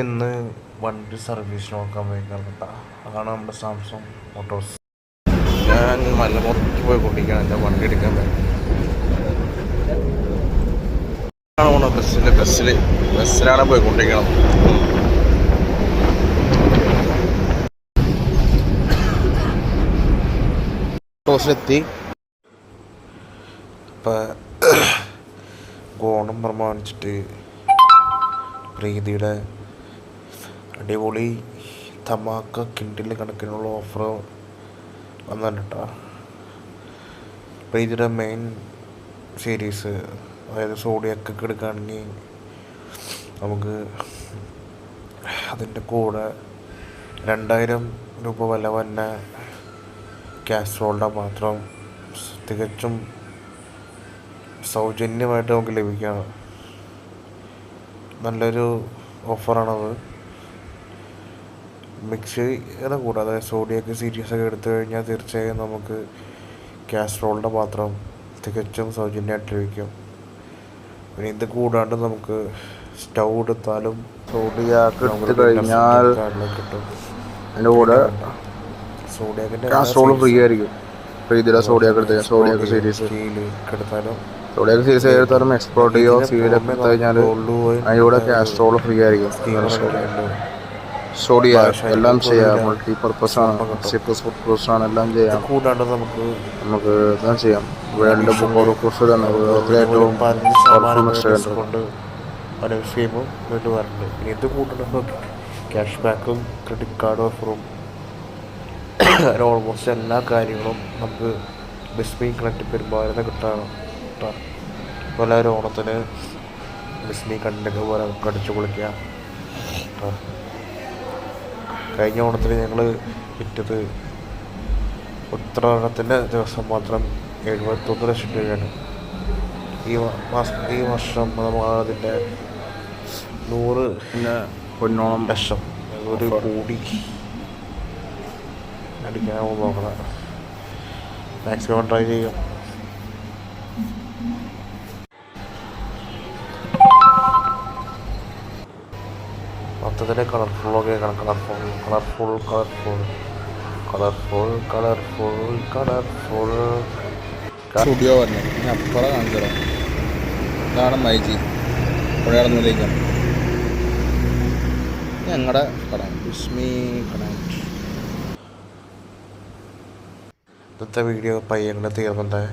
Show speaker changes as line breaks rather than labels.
ഇന്ന് വണ്ടി സർവീസ് നോക്കാൻ പോയിക്കാം കേട്ടോ. അതാണ് നമ്മുടെ സാംസങ് മോട്ടോഴ്സ്. ഞാൻ മലമുറയ്ക്ക് പോയി കൊണ്ടിരിക്കുകയാണ് എൻ്റെ വണ്ടി എടുക്കാൻ ബസ്സിലാണ് പോയിക്കൊണ്ടിരിക്കണം. മോട്ടോഴ്സിലെത്തി. അപ്പം ഓണം പ്രമാണിച്ചിട്ട് പ്രീതിയുടെ അടിപൊളി ധമാക്ക കിൻഡിൽ കണക്കിനുള്ള ഓഫർ വന്നിട്ടുണ്ട് കേട്ടോ. പ്രീതിയുടെ മെയിൻ സീരീസ്, അതായത് സോഡിയൊക്കെ എടുക്കുകയാണെങ്കിൽ നമുക്ക് അതിൻ്റെ കൂടെ 2000 രൂപ വില വന്ന കാസ്ട്രോളിൻ്റെ മാത്രം തികച്ചും സൗജന്യമായിട്ട് നമുക്ക് ലഭിക്കുകയാണ്. നല്ലൊരു ഓഫറാണത്. മിക്സിയുടെ കൂടാതെ സോഡിയൊക്കെ സീരീസൊക്കെ എടുത്തു കഴിഞ്ഞാൽ തീർച്ചയായും നമുക്ക് കാസ്ട്രോളിൻ്റെ പാത്രം തികച്ചും സൗജന്യമായിട്ട് ലഭിക്കും. പിന്നെ ഇത് കൂടാണ്ട് നമുക്ക് സ്റ്റൗ എടുത്താലും
സോഡിയാക്ക് എടുത്തു കഴിഞ്ഞാൽ
കിട്ടും.
അതിൻ്റെ കൂടെ
സോഡിയാക്കിൻ്റെ
കാസ്ട്രോൾ ഫ്രീ ആയിരിക്കും. പ്രീതിയുടെ സോഡിയാക്ക് എടുത്ത് സോഡിയാക്ക് സീരീസ് എടുത്താലും എക്സ്പോർട്ട് ചെയ്യോ സീലൊക്കെ എടുത്തു കഴിഞ്ഞാൽ അതിൻ്റെ കൂടെ കാസ്ട്രോൾ ഫ്രീ ആയിരിക്കും. സോഡിയ എല്ലാം ചെയ്യാം. മൾട്ടിപർപ്പസ് ആണ്, പർപ്പസ് ആണ്, എല്ലാം ചെയ്യാം.
കൂടാണ്ട് നമുക്ക്
എല്ലാം ചെയ്യാം. വേൾഡ് ബുക്ക് ഓഫ് റെക്കോർഡ്സ് തന്നെ ഏറ്റവും പവർഫുൾ മെഷീൻ
കൊണ്ട് പല വിഷയവും വീണ്ടും വരുന്നുണ്ട്. ഇനി ഇത് കൂട്ടുന്ന ക്യാഷ് ബാക്കും ക്രെഡിറ്റ് കാർഡ് ഓഫറും ഓൾമോസ്റ്റ് എല്ലാ കാര്യങ്ങളും നമുക്ക് ബിസ്മി കണക്ട് പെരുമാറുന്ന കിട്ടാണ് കേട്ടോ. അതുപോലെ ഒരു ഓണത്തിന് ബിസ്മി കണ്ടിട്ട് പോലെ കടിച്ചു പൊളിക്കുക കേട്ടോ. കഴിഞ്ഞ ഓണത്തിന് ഞങ്ങൾ വിറ്റത് ഉത്രാടത്തിൻ്റെ ദിവസം മാത്രം 71 ലക്ഷം രൂപയാണ്. ഈ വർഷം നമ്മൾ അതിൻ്റെ 100 ലക്ഷം ഒരു കോടി അടിക്കാൻ നോക്കണം. മാക്സിമം ട്രൈ ചെയ്യാം. മൊത്തത്തിലെ കളർഫുള്ളൊക്കെ കളർഫുൾ
സ്റ്റുഡിയോ പറഞ്ഞു. ഇനി അപ്പുറം കാണിച്ചു തരാം. ഇതാണ് മൈജി. ഇവിടെ നടന്നിരിക്കാം ഞങ്ങളുടെ കട ബിസ്മി കണക്ട്.
ഇന്നത്തെ വീഡിയോ പയ്യങ്ങനെ തീർന്നുണ്ടായി.